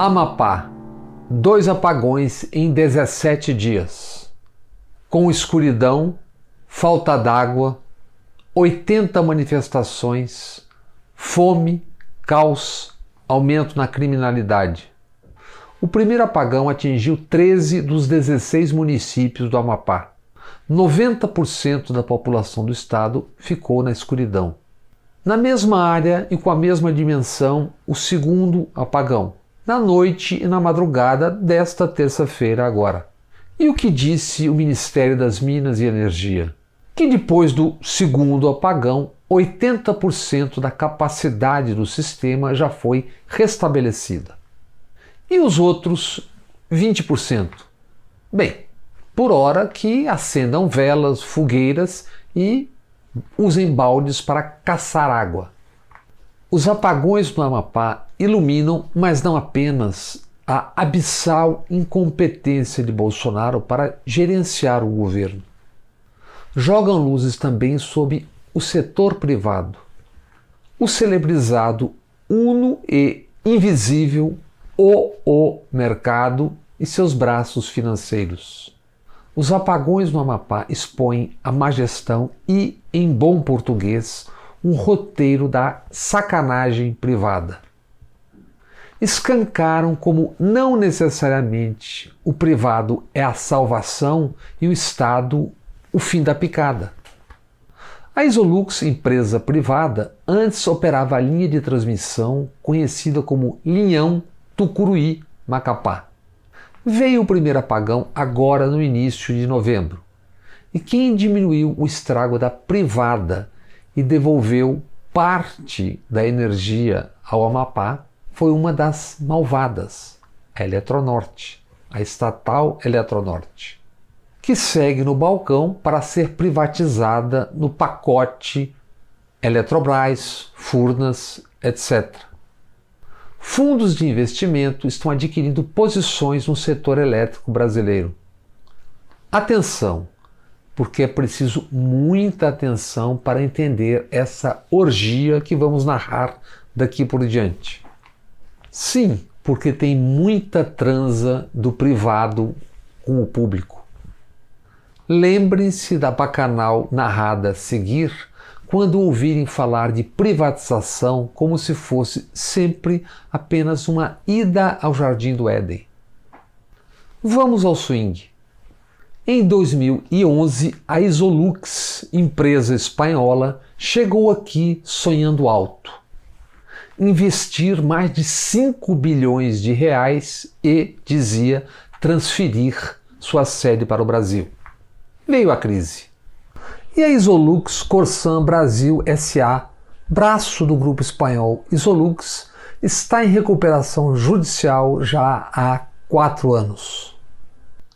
Amapá, 2 apagões em 17 dias. Com escuridão, falta d'água, 80 manifestações, fome, caos, aumento na criminalidade. O primeiro apagão atingiu 13 dos 16 municípios do Amapá. 90% da população do estado ficou na escuridão. Na mesma área e com a mesma dimensão, o segundo apagão, na noite e na madrugada desta terça-feira agora. E o que disse o Ministério das Minas e Energia? Que depois do segundo apagão, 80% da capacidade do sistema já foi restabelecida. E os outros 20%? Bem, por hora que acendam velas, fogueiras e usem baldes para caçar água. Os apagões no Amapá iluminam, mas não apenas, a abissal incompetência de Bolsonaro para gerenciar o governo. Jogam luzes também sobre o setor privado, o celebrizado uno e invisível o mercado e seus braços financeiros. Os apagões no Amapá expõem a má gestão e, em bom português, um roteiro da sacanagem privada. Escancaram como não necessariamente o privado é a salvação e o Estado o fim da picada. A Isolux, empresa privada, antes operava a linha de transmissão conhecida como Linhão Tucuruí-Macapá. Veio o primeiro apagão agora no início de novembro. E quem diminuiu o estrago da privada e devolveu parte da energia ao Amapá foi uma das malvadas, a Eletronorte, a estatal Eletronorte, que segue no balcão para ser privatizada no pacote Eletrobras, Furnas, etc. Fundos de investimento estão adquirindo posições no setor elétrico brasileiro. Atenção, porque é preciso muita atenção para entender essa orgia que vamos narrar daqui por diante. Sim, porque tem muita transa do privado com o público. Lembrem-se da bacanal narrada a seguir quando ouvirem falar de privatização como se fosse sempre apenas uma ida ao Jardim do Éden. Vamos ao swing. Em 2011, a Isolux, empresa espanhola, chegou aqui sonhando alto. Investir mais de 5 bilhões de reais e, dizia, transferir sua sede para o Brasil. Veio a crise. E a Isolux Corsan Brasil S.A., braço do grupo espanhol Isolux, está em recuperação judicial já há 4 anos.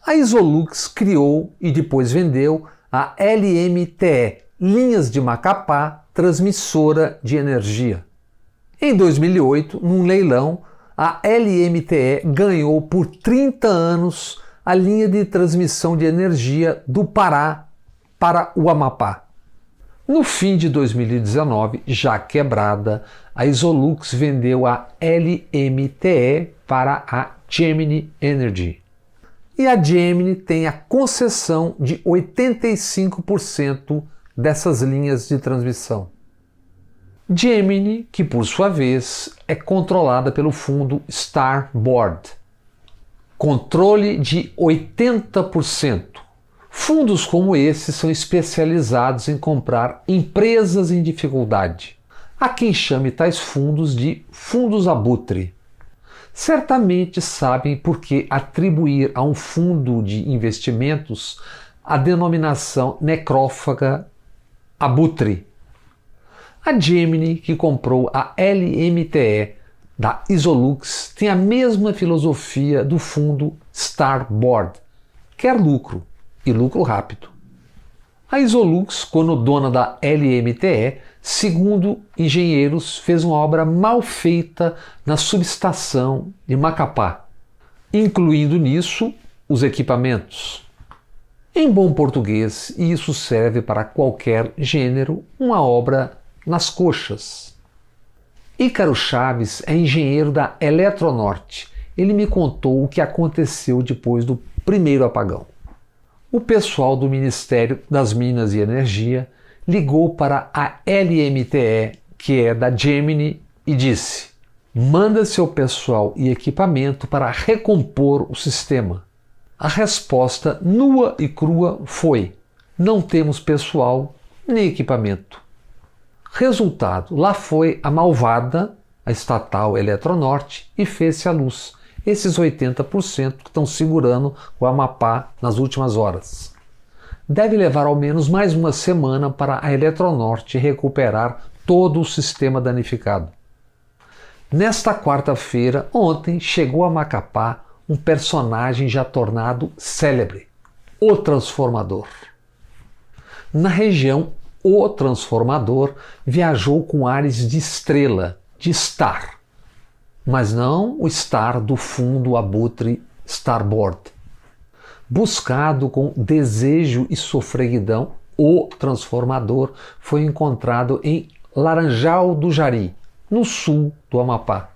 A Isolux criou e depois vendeu a LMTE, Linhas de Macapá, transmissora de energia. Em 2008, num leilão, a LMTE ganhou por 30 anos a linha de transmissão de energia do Pará para o Amapá. No fim de 2019, já quebrada, a Isolux vendeu a LMTE para a Gemini Energy. E a Gemini tem a concessão de 85% dessas linhas de transmissão. Gemini, que por sua vez é controlada pelo fundo Starboard. Controle de 80%. Fundos como esse são especializados em comprar empresas em dificuldade. Há quem chame tais fundos de fundos abutre. Certamente sabem por que atribuir a um fundo de investimentos a denominação necrófaga abutre. A Gemini, que comprou a LMTE da Isolux, tem a mesma filosofia do fundo Starboard. Quer lucro, e lucro rápido. A Isolux, quando dona da LMTE, segundo engenheiros, fez uma obra mal feita na subestação de Macapá, incluindo nisso os equipamentos. Em bom português, e isso serve para qualquer gênero, uma obra nas coxas. Ícaro Chaves é engenheiro da Eletronorte ele me contou o que aconteceu depois do primeiro apagão. O pessoal do Ministério das Minas e Energia ligou para a LMTE, que é da Gemini, e disse: manda seu pessoal e equipamento para recompor o sistema. A resposta nua e crua foi: não temos pessoal nem equipamento. Resultado, lá foi a malvada, a estatal Eletronorte, e fez-se a luz. Esses 80% que estão segurando o Amapá nas últimas horas. Deve levar ao menos mais uma semana para a Eletronorte recuperar todo o sistema danificado. Nesta quarta-feira, ontem, chegou a Macapá um personagem já tornado célebre, o Transformador. Na região, o Transformador viajou com ares de estrela, de Star, mas não o Star do fundo abutre Starboard. Buscado com desejo e sofreguidão, o Transformador foi encontrado em Laranjal do Jari, no sul do Amapá.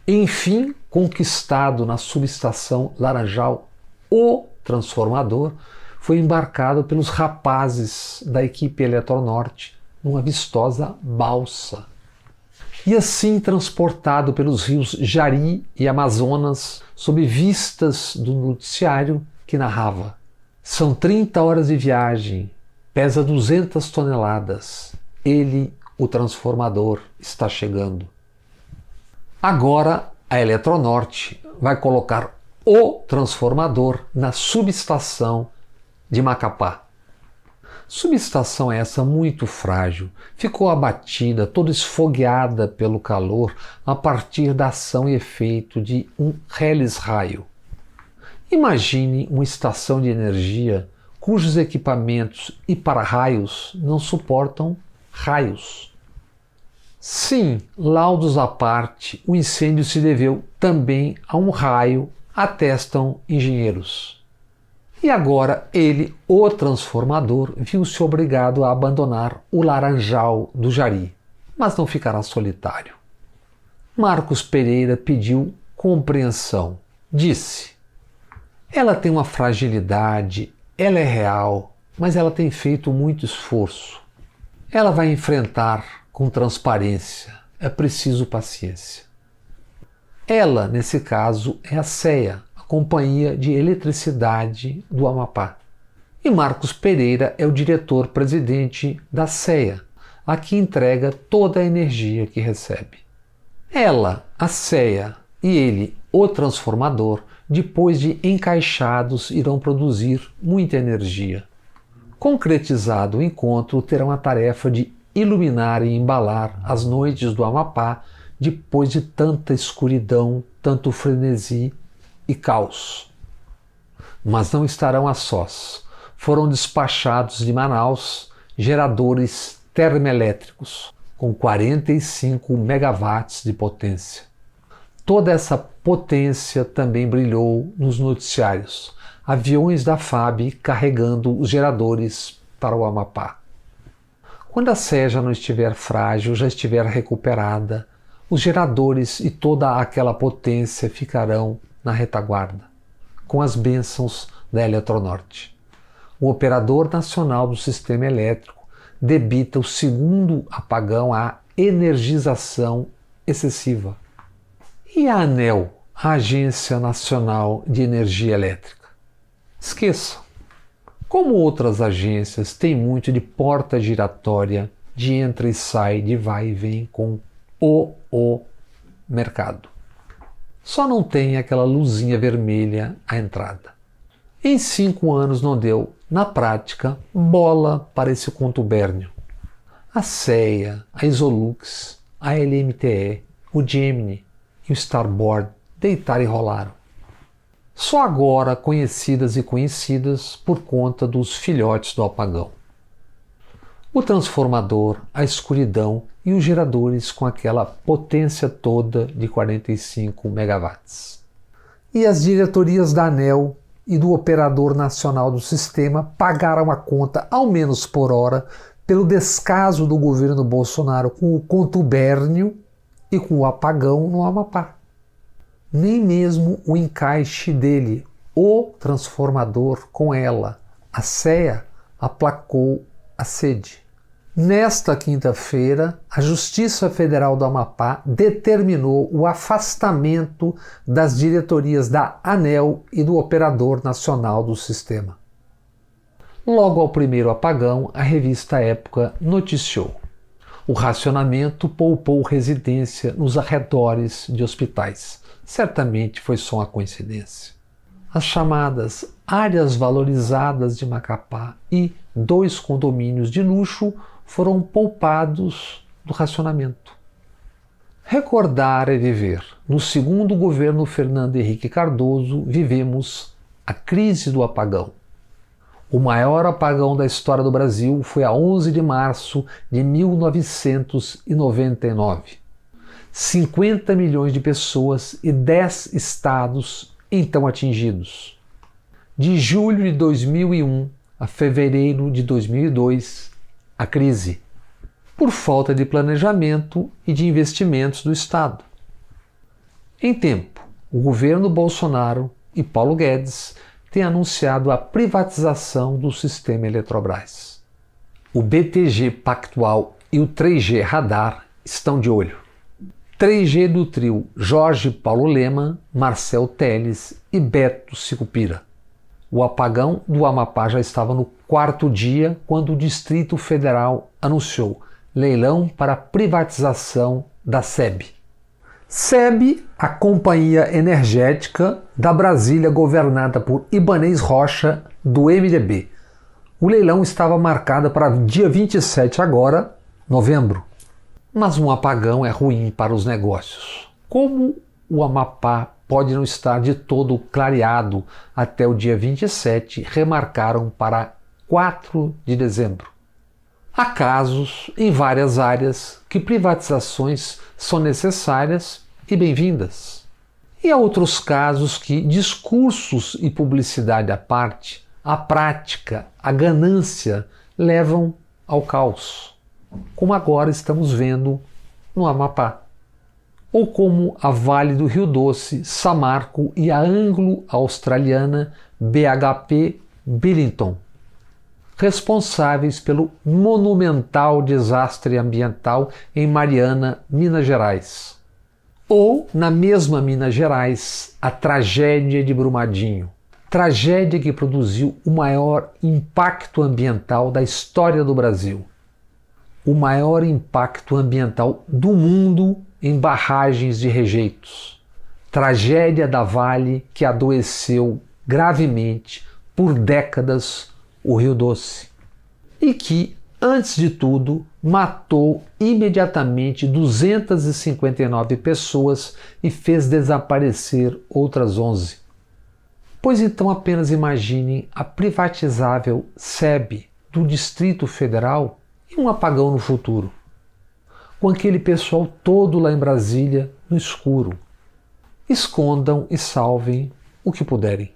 Enfim, conquistado na subestação Laranjal, o Transformador foi embarcado pelos rapazes da equipe Eletronorte numa vistosa balsa. E assim transportado pelos rios Jari e Amazonas, sob vistas do noticiário que narrava: são 30 horas de viagem, pesa 200 toneladas, ele, o Transformador, está chegando. Agora a Eletronorte vai colocar o Transformador na subestação de Macapá. Subestação essa muito frágil, ficou abatida, toda esfogueada pelo calor a partir da ação e efeito de um reles raio. Imagine uma estação de energia cujos equipamentos e para-raios não suportam raios. Sim, laudos à parte, o incêndio se deveu também a um raio, atestam engenheiros. E agora ele, o Transformador, viu-se obrigado a abandonar o Laranjal do Jari, mas não ficará solitário. Marcos Pereira pediu compreensão. Disse: ela tem uma fragilidade, ela é real, mas ela tem feito muito esforço. Ela vai enfrentar com transparência, é preciso paciência. Ela, nesse caso, é a CEA, a Companhia de Eletricidade do Amapá. E Marcos Pereira é o diretor-presidente da CEA, a que entrega toda a energia que recebe. Ela, a CEA, e ele, o Transformador, depois de encaixados, irão produzir muita energia. Concretizado o encontro, terão a tarefa de iluminar e embalar as noites do Amapá depois de tanta escuridão, tanto frenesi e caos. Mas não estarão a sós. Foram despachados de Manaus geradores termoelétricos com 45 megawatts de potência. Toda essa potência também brilhou nos noticiários. Aviões da FAB carregando os geradores para o Amapá. Quando a CEA já não estiver frágil, já estiver recuperada, os geradores e toda aquela potência ficarão na retaguarda, com as bênçãos da Eletronorte. O operador nacional do sistema elétrico debita o segundo apagão à energização excessiva. E a ANEEL, a Agência Nacional de Energia Elétrica? Esqueçam. Como outras agências, tem muito de porta giratória, de entra e sai, de vai e vem com o mercado. Só não tem aquela luzinha vermelha à entrada. Em 5 anos não deu, na prática, bola para esse contubérnio. A CEA, a Isolux, a LMTE, o Gemini e o Starboard deitaram e rolaram. Só agora conhecidas e conhecidas por conta dos filhotes do apagão. O transformador, a escuridão e os geradores com aquela potência toda de 45 megawatts. E as diretorias da ANEEL e do Operador Nacional do Sistema pagaram a conta, ao menos por hora, pelo descaso do governo Bolsonaro com o contubérnio e com o apagão no Amapá. nem mesmo o encaixe dele, o transformador com ela, a CEA, aplacou a sede. Nesta quinta-feira, a Justiça Federal do Amapá determinou o afastamento das diretorias da ANEEL e do Operador Nacional do Sistema. Logo ao primeiro apagão, a revista Época noticiou: o racionamento poupou residência nos arredores de hospitais. Certamente foi só uma coincidência. As chamadas áreas valorizadas de Macapá e 2 condomínios de luxo foram poupados do racionamento. Recordar é viver. No segundo governo Fernando Henrique Cardoso, vivemos a crise do apagão. O maior apagão da história do Brasil foi a 11 de março de 1999. 50 milhões de pessoas e 10 estados então atingidos. De julho de 2001 a fevereiro de 2002, a crise, por falta de planejamento e de investimentos do Estado. Em tempo, o governo Bolsonaro e Paulo Guedes têm anunciado a privatização do sistema Eletrobras. O BTG Pactual e o 3G Radar estão de olho. 3G do trio Jorge Paulo Lemann, Marcel Telles e Beto Sicupira. O apagão do Amapá já estava no 4º dia quando o Distrito Federal anunciou leilão para privatização da SEB. SEB, a companhia energética da Brasília governada por Ibanez Rocha, do MDB. O leilão estava marcado para dia 27 agora, novembro. Mas um apagão é ruim para os negócios. Como o Amapá pode não estar de todo clareado até o dia 27, remarcaram para 4 de dezembro. Há casos em várias áreas que privatizações são necessárias e bem-vindas. E há outros casos que, discursos e publicidade à parte, a prática, a ganância levam ao caos, como agora estamos vendo no Amapá. Ou como a Vale do Rio Doce, Samarco e a anglo-australiana BHP Billiton, responsáveis pelo monumental desastre ambiental em Mariana, Minas Gerais. Ou, na mesma Minas Gerais, a tragédia de Brumadinho, tragédia que produziu o maior impacto ambiental da história do Brasil, o maior impacto ambiental do mundo em barragens de rejeitos, tragédia da Vale que adoeceu gravemente por décadas o Rio Doce e que, antes de tudo, matou imediatamente 259 pessoas e fez desaparecer outras 11. Pois então apenas imaginem a privatizável SEB do Distrito Federal e um apagão no futuro, com aquele pessoal todo lá em Brasília no escuro. Escondam e salvem o que puderem.